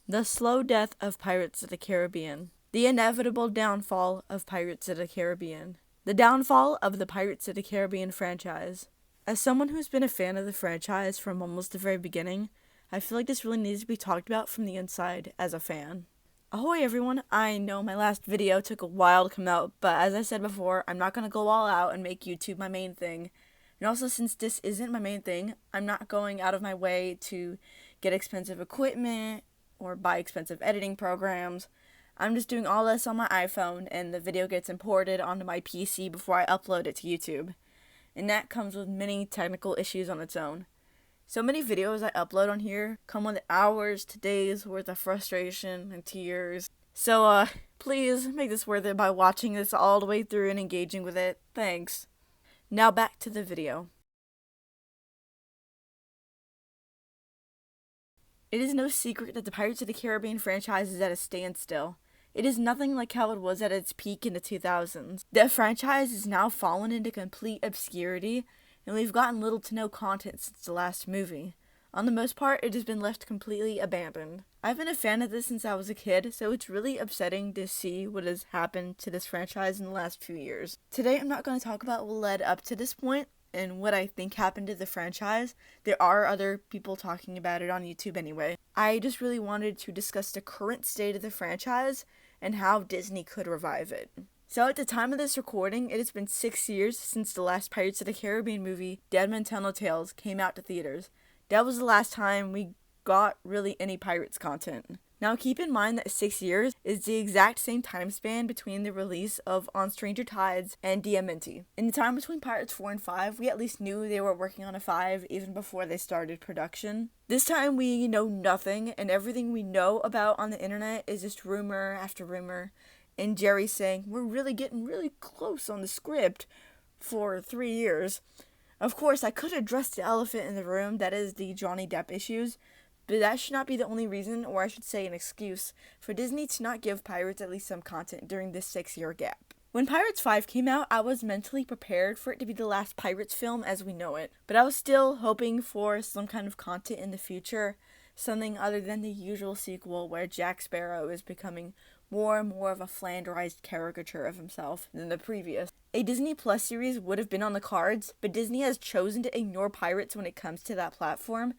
The slow death of Pirates of the Caribbean. The inevitable downfall of Pirates of the Caribbean. The downfall of the Pirates of the Caribbean franchise. As someone who's been a fan of the franchise from almost the very beginning, I feel like this really needs to be talked about from the inside as a fan. Ahoy everyone, I know my last video took a while to come out, but as I said before, I'm not going to go all out and make YouTube my main thing. And also, since this isn't my main thing, I'm not going out of my way to get expensive equipment or buy expensive editing programs. I'm just doing all this on my iPhone, and the video gets imported onto my PC before I upload it to YouTube. And that comes with many technical issues on its own. So many videos I upload on here come with hours to days worth of frustration and tears. So, please make this worth it by watching this all the way through and engaging with it. Thanks. Now back to the video. It is no secret that the Pirates of the Caribbean franchise is at a standstill. It is nothing like how it was at its peak in the 2000s. The franchise has now fallen into complete obscurity, and we've gotten little to no content since the last movie. On the most part, it has been left completely abandoned. I've been a fan of this since I was a kid, so it's really upsetting to see what has happened to this franchise in the last few years. Today, I'm not going to talk about what led up to this point and what I think happened to the franchise. There are other people talking about it on YouTube anyway. I just really wanted to discuss the current state of the franchise and how Disney could revive it. So at the time of this recording, it has been 6 years since the last Pirates of the Caribbean movie, Dead Men Tell No Tales, came out to theaters. That was the last time we got really any Pirates content. Now keep in mind that 6 years is the exact same time span between the release of On Stranger Tides and Diamante. In the time between Pirates 4 and 5, we at least knew they were working on a 5 even before they started production. This time we know nothing, and everything we know about on the internet is just rumor after rumor, and Jerry saying, we're really getting really close on the script for 3 years. Of course, I could address the elephant in the room, that is the Johnny Depp issues, but that should not be the only reason, or I should say an excuse, for Disney to not give Pirates at least some content during this 6-year gap. When Pirates 5 came out, I was mentally prepared for it to be the last Pirates film as we know it, but I was still hoping for some kind of content in the future, something other than the usual sequel where Jack Sparrow is becoming more and more of a flanderized caricature of himself than the previous. A Disney Plus series would have been on the cards, but Disney has chosen to ignore Pirates when it comes to that platform,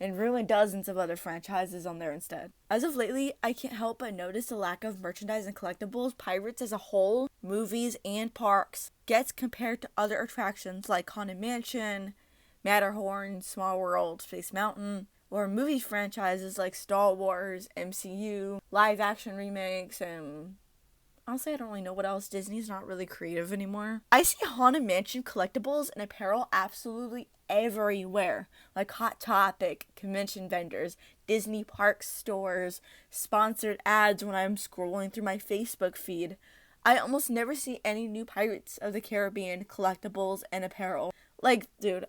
and ruin dozens of other franchises on there instead. As of lately, I can't help but notice the lack of merchandise and collectibles Pirates as a whole, movies and parks, gets compared to other attractions like Haunted Mansion, Matterhorn, Small World, Space Mountain, or movie franchises like Star Wars, MCU, live action remakes, and honestly, I don't really know what else. Disney's not really creative anymore. I see Haunted Mansion collectibles and apparel absolutely everywhere, like Hot Topic, convention vendors, Disney park stores, sponsored ads when I'm scrolling through my Facebook feed. I almost never see any new Pirates of the Caribbean collectibles and apparel. Like, dude,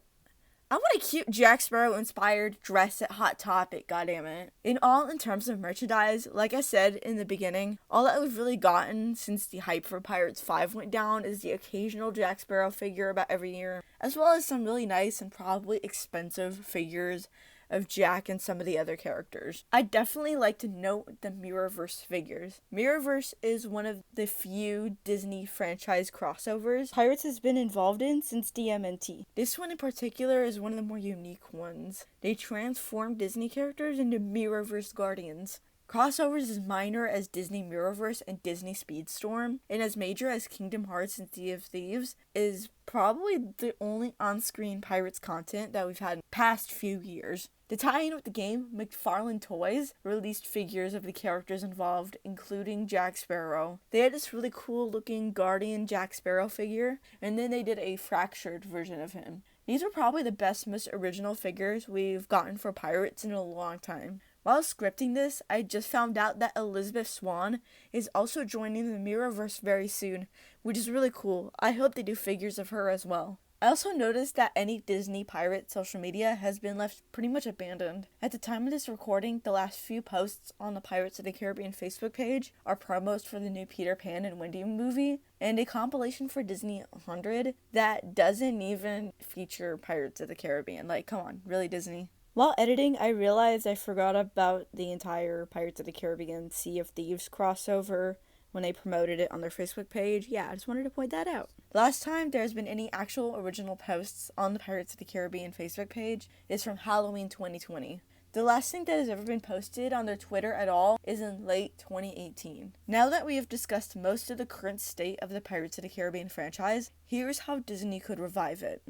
I want a cute Jack Sparrow inspired dress at Hot Topic, goddammit. In terms of merchandise, like I said in the beginning, all that we've really gotten since the hype for Pirates 5 went down is the occasional Jack Sparrow figure about every year, as well as some really nice and probably expensive figures of Jack and some of the other characters. I'd definitely like to note the Mirrorverse figures. Mirrorverse is one of the few Disney franchise crossovers Pirates has been involved in since DMNT. This one in particular is one of the more unique ones. They transform Disney characters into Mirrorverse Guardians. Crossovers as minor as Disney Mirrorverse and Disney Speedstorm, and as major as Kingdom Hearts and Sea of Thieves, is probably the only on-screen Pirates content that we've had in the past few years. To tie in with the game, McFarlane Toys released figures of the characters involved, including Jack Sparrow. They had this really cool looking Guardian Jack Sparrow figure, and then they did a fractured version of him. These were probably the best, most original figures we've gotten for Pirates in a long time. While scripting this, I just found out that Elizabeth Swann is also joining the Mirrorverse very soon, which is really cool. I hope they do figures of her as well. I also noticed that any Disney pirate social media has been left pretty much abandoned. At the time of this recording, the last few posts on the Pirates of the Caribbean Facebook page are promos for the new Peter Pan and Wendy movie, and a compilation for Disney 100 that doesn't even feature Pirates of the Caribbean. Like, come on, really, Disney? While editing, I realized I forgot about the entire Pirates of the Caribbean Sea of Thieves crossover when they promoted it on their Facebook page. Yeah, I just wanted to point that out. The last time there's been any actual original posts on the Pirates of the Caribbean Facebook page is from Halloween 2020. The last thing that has ever been posted on their Twitter at all is in late 2018. Now that we have discussed most of the current state of the Pirates of the Caribbean franchise, here's how Disney could revive it.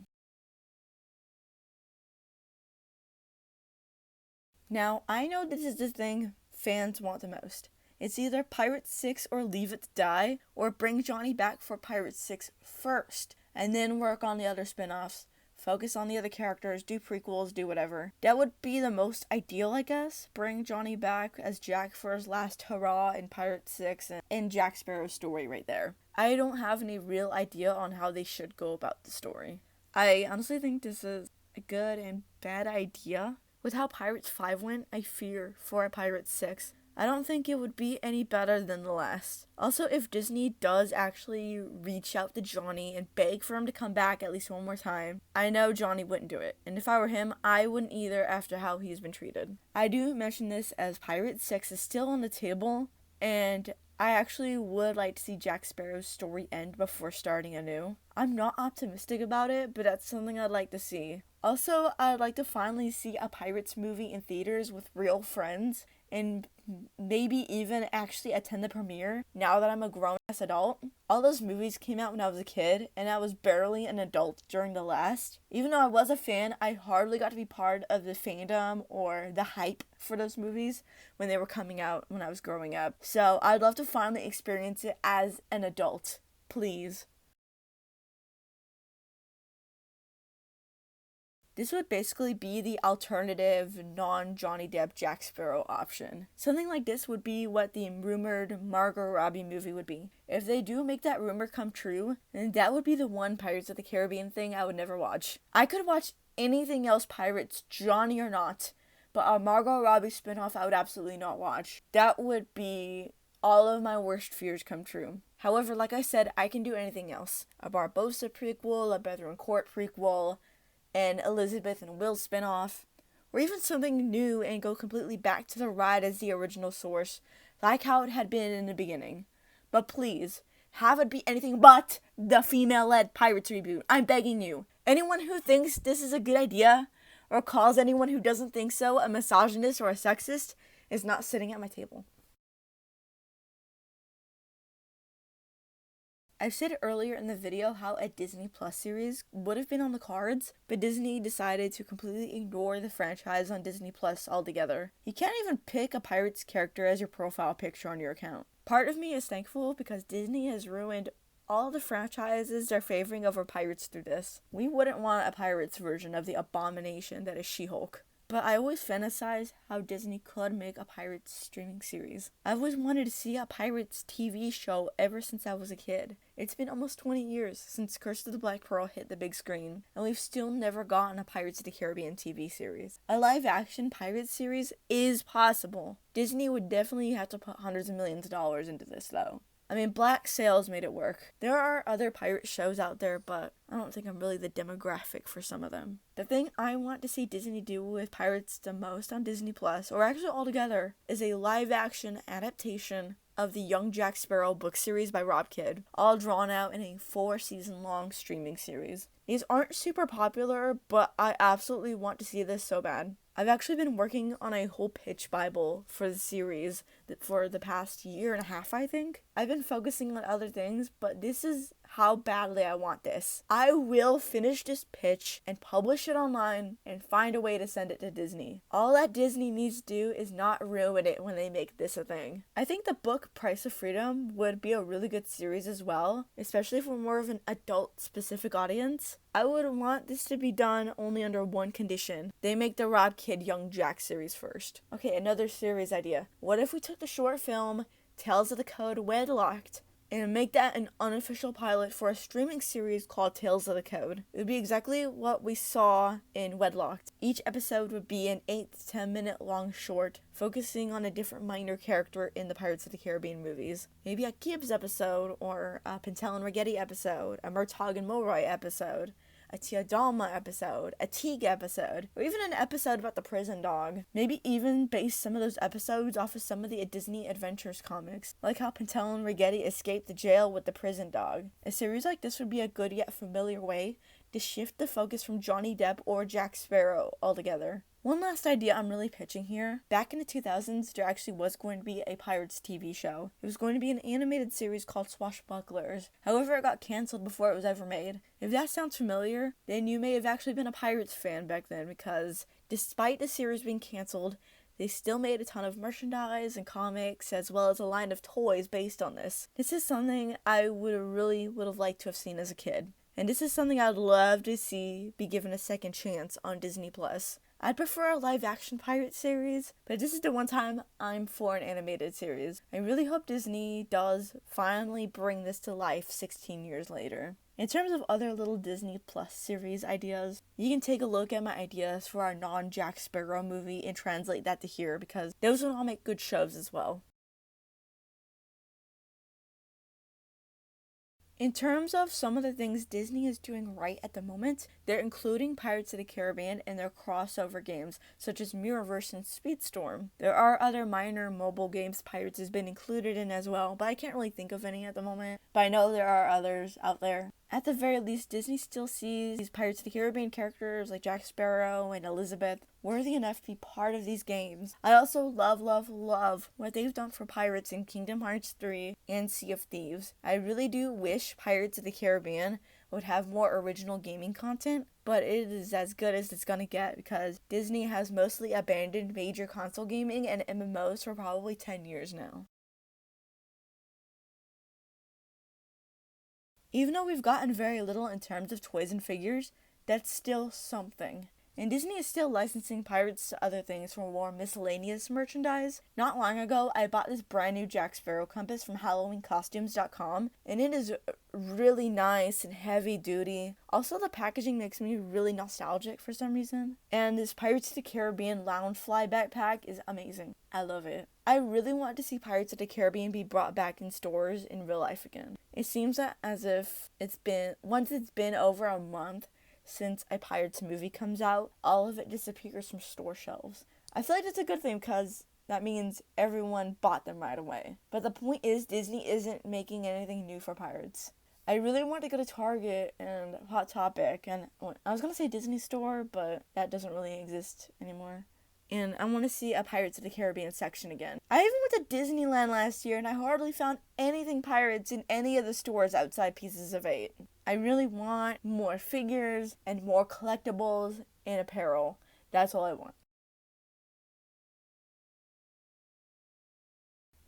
Now, I know this is the thing fans want the most. It's either Pirates 6 or Leave It to Die, or bring Johnny back for Pirates 6 first, and then work on the other spin-offs. Focus on the other characters, do prequels, do whatever. That would be the most ideal, I guess. Bring Johnny back as Jack for his last hurrah in Pirates 6 and Jack Sparrow's story right there. I don't have any real idea on how they should go about the story. I honestly think this is a good and bad idea. With how Pirates 5 went, I fear for Pirates 6. I don't think it would be any better than the last. Also, if Disney does actually reach out to Johnny and beg for him to come back at least one more time, I know Johnny wouldn't do it. And if I were him, I wouldn't either after how he's been treated. I do mention this as Pirates 6 is still on the table, and I actually would like to see Jack Sparrow's story end before starting anew. I'm not optimistic about it, but that's something I'd like to see. Also, I'd like to finally see a Pirates movie in theaters with real friends and maybe even actually attend the premiere now that I'm a grown-ass adult. All those movies came out when I was a kid, and I was barely an adult during the last. Even though I was a fan, I hardly got to be part of the fandom or the hype for those movies when they were coming out when I was growing up. So I'd love to finally experience it as an adult. Please. This would basically be the alternative non-Johnny Depp Jack Sparrow option. Something like this would be what the rumored Margot Robbie movie would be. If they do make that rumor come true, then that would be the one Pirates of the Caribbean thing I would never watch. I could watch anything else Pirates, Johnny or not, but a Margot Robbie spinoff I would absolutely not watch. That would be all of my worst fears come true. However, like I said, I can do anything else. A Barbossa prequel, a Brethren Court prequel, an Elizabeth and Will spinoff, or even something new and go completely back to the ride as the original source, like how it had been in the beginning. But please, have it be anything but the female-led Pirates reboot. I'm begging you. Anyone who thinks this is a good idea, or calls anyone who doesn't think so a misogynist or a sexist, is not sitting at my table. I've said earlier in the video how a Disney Plus series would have been on the cards, but Disney decided to completely ignore the franchise on Disney Plus altogether. You can't even pick a Pirates character as your profile picture on your account. Part of me is thankful because Disney has ruined all the franchises they're favoring over Pirates through this. We wouldn't want a Pirates version of the abomination that is She-Hulk. But I always fantasize how Disney could make a Pirates streaming series. I've always wanted to see a Pirates TV show ever since I was a kid. It's been almost 20 years since Curse of the Black Pearl hit the big screen, and we've still never gotten a Pirates of the Caribbean TV series. A live-action Pirates series is possible. Disney would definitely have to put hundreds of millions of dollars into this, though. I mean, Black Sails made it work. There are other pirate shows out there, but I don't think I'm really the demographic for some of them. The thing I want to see Disney do with Pirates the most on Disney Plus, or actually altogether, is a live-action adaptation of the Young Jack Sparrow book series by Rob Kidd, all drawn out in a 4-season-long streaming series. These aren't super popular, but I absolutely want to see this so bad. I've actually been working on a whole pitch bible for the series for the past year and a half, I think. I've been focusing on other things, but this is how badly I want this. I will finish this pitch and publish it online and find a way to send it to Disney. All that Disney needs to do is not ruin it when they make this a thing. I think the book Price of Freedom would be a really good series as well, especially for more of an adult-specific audience. I would want this to be done only under one condition. They make the Rob Kidd Young Jack series first. Okay, another series idea. What if we took the short film Tales of the Code Wedlocked and make that an unofficial pilot for a streaming series called Tales of the Code? It would be exactly what we saw in Wedlocked. Each episode would be an 8 to 10 minute long short, focusing on a different minor character in the Pirates of the Caribbean movies. Maybe a Gibbs episode, or a Pintel and Rigetti episode, a Murtaugh and Mulroy episode, a Tia Dalma episode, a Teague episode, or even an episode about the prison dog. Maybe even base some of those episodes off of some of the Disney Adventures comics, like how Pentel and Rigetti escaped the jail with the prison dog. A series like this would be a good yet familiar way to shift the focus from Johnny Depp or Jack Sparrow altogether. One last idea I'm really pitching here. Back in the 2000s, there actually was going to be a Pirates TV show. It was going to be an animated series called Swashbucklers. However, it got canceled before it was ever made. If that sounds familiar, then you may have actually been a Pirates fan back then, because despite the series being canceled, they still made a ton of merchandise and comics, as well as a line of toys based on this. This is something I would have liked to have seen as a kid. And this is something I'd love to see be given a second chance on Disney+. I'd prefer a live-action pirate series, but this is the one time I'm for an animated series. I really hope Disney does finally bring this to life 16 years later. In terms of other little Disney Plus series ideas, you can take a look at my ideas for our non-Jack Sparrow movie and translate that to here, because those would all make good shows as well. In terms of some of the things Disney is doing right at the moment, they're including Pirates of the Caribbean in their crossover games, such as Mirrorverse and Speedstorm. There are other minor mobile games Pirates has been included in as well, but I can't really think of any at the moment. But I know there are others out there. At the very least, Disney still sees these Pirates of the Caribbean characters like Jack Sparrow and Elizabeth worthy enough to be part of these games. I also love what they've done for Pirates in Kingdom Hearts 3 and Sea of Thieves. I really do wish Pirates of the Caribbean would have more original gaming content, but it is as good as it's gonna get, because Disney has mostly abandoned major console gaming and MMOs for probably 10 years now. Even though we've gotten very little in terms of toys and figures, that's still something. And Disney is still licensing Pirates to other things for more miscellaneous merchandise. Not long ago, I bought this brand new Jack Sparrow compass from HalloweenCostumes.com, and it is really nice and heavy duty. Also, the packaging makes me really nostalgic for some reason. And this Pirates of the Caribbean Loungefly backpack is amazing. I love it. I really want to see Pirates of the Caribbean be brought back in stores in real life again. It seems that as if once it's been over a month since a Pirates movie comes out, all of it disappears from store shelves. I feel like that's a good thing, because that means everyone bought them right away. But the point is, Disney isn't making anything new for Pirates. I really want to go to Target and Hot Topic, and I was going to say Disney Store, but that doesn't really exist anymore. And I want to see a Pirates of the Caribbean section again. I even went to Disneyland last year, and I hardly found anything Pirates in any of the stores outside Pieces of 8. I really want more figures and more collectibles and apparel. That's all I want.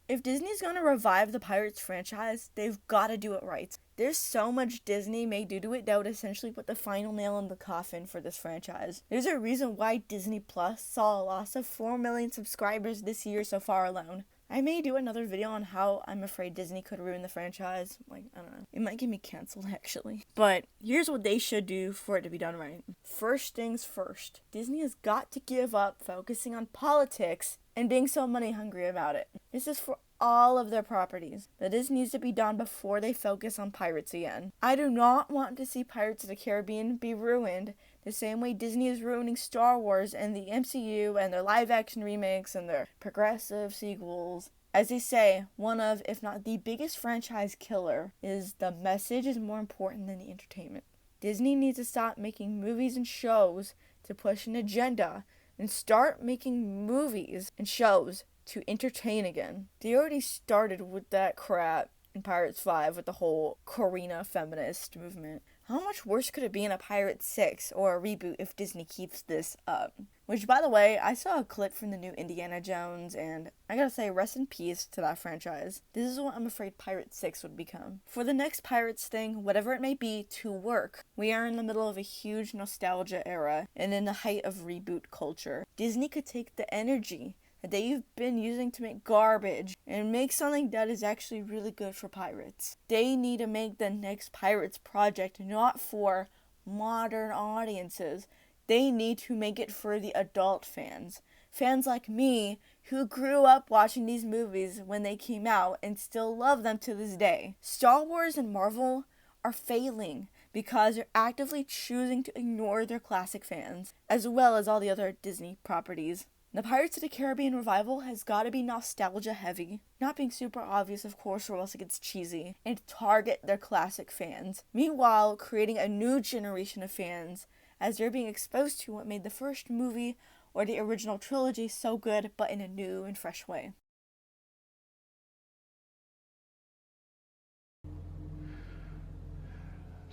If Disney's gonna revive the Pirates franchise, they've gotta do it right. There's so much Disney may do to it that would essentially put the final nail in the coffin for this franchise. There's a reason why Disney Plus saw a loss of 4 million subscribers this year so far alone. I may do another video on how I'm afraid Disney could ruin the franchise. I don't know. It might get me canceled, actually. But here's what they should do for it to be done right. First things first. Disney has got to give up focusing on politics and being so money hungry about it. This is for all of their properties, but this needs to be done before they focus on Pirates again. I do not want to see Pirates of the Caribbean be ruined the same way Disney is ruining Star Wars and the MCU and their live-action remakes and their progressive sequels. As they say, one of, if not the biggest franchise killer is the message is more important than the entertainment. Disney needs to stop making movies and shows to push an agenda and start making movies and shows to entertain again. They already started with that crap in Pirates 5 with the whole Corina feminist movement. How much worse could it be in a Pirates 6 or a reboot if Disney keeps this up? Which, by the way, I saw a clip from the new Indiana Jones, and I gotta say, rest in peace to that franchise. This is what I'm afraid Pirates 6 would become. For the next Pirates thing, whatever it may be, to work, we are in the middle of a huge nostalgia era and in the height of reboot culture. Disney could take the energy that they've been using to make garbage and make something that is actually really good for Pirates. They need to make the next Pirates project not for modern audiences. They need to make it for the adult fans. Fans like me who grew up watching these movies when they came out and still love them to this day. Star Wars and Marvel are failing because they're actively choosing to ignore their classic fans, as well as all the other Disney properties. The Pirates of the Caribbean revival has got to be nostalgia heavy, not being super obvious, of course, or else it gets cheesy, and target their classic fans. Meanwhile, creating a new generation of fans as they're being exposed to what made the first movie or the original trilogy so good, but in a new and fresh way.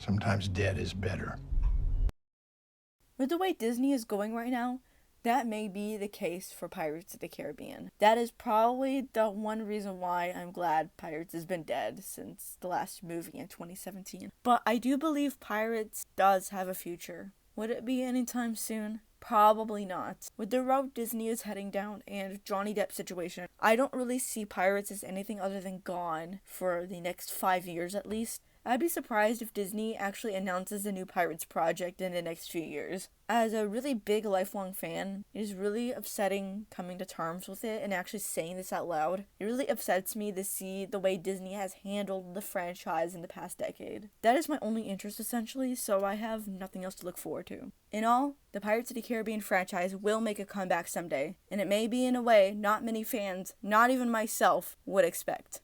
Sometimes dead is better. With the way Disney is going right now, that may be the case for Pirates of the Caribbean. That is probably the one reason why I'm glad Pirates has been dead since the last movie in 2017. But I do believe Pirates does have a future. Would it be anytime soon? Probably not. With the road Disney is heading down and Johnny Depp's situation, I don't really see Pirates as anything other than gone for the next 5 years at least. I'd be surprised if Disney actually announces a new Pirates project in the next few years. As a really big lifelong fan, it is really upsetting coming to terms with it and actually saying this out loud. It really upsets me to see the way Disney has handled the franchise in the past decade. That is my only interest essentially, so I have nothing else to look forward to. In all, the Pirates of the Caribbean franchise will make a comeback someday, and it may be in a way not many fans, not even myself, would expect.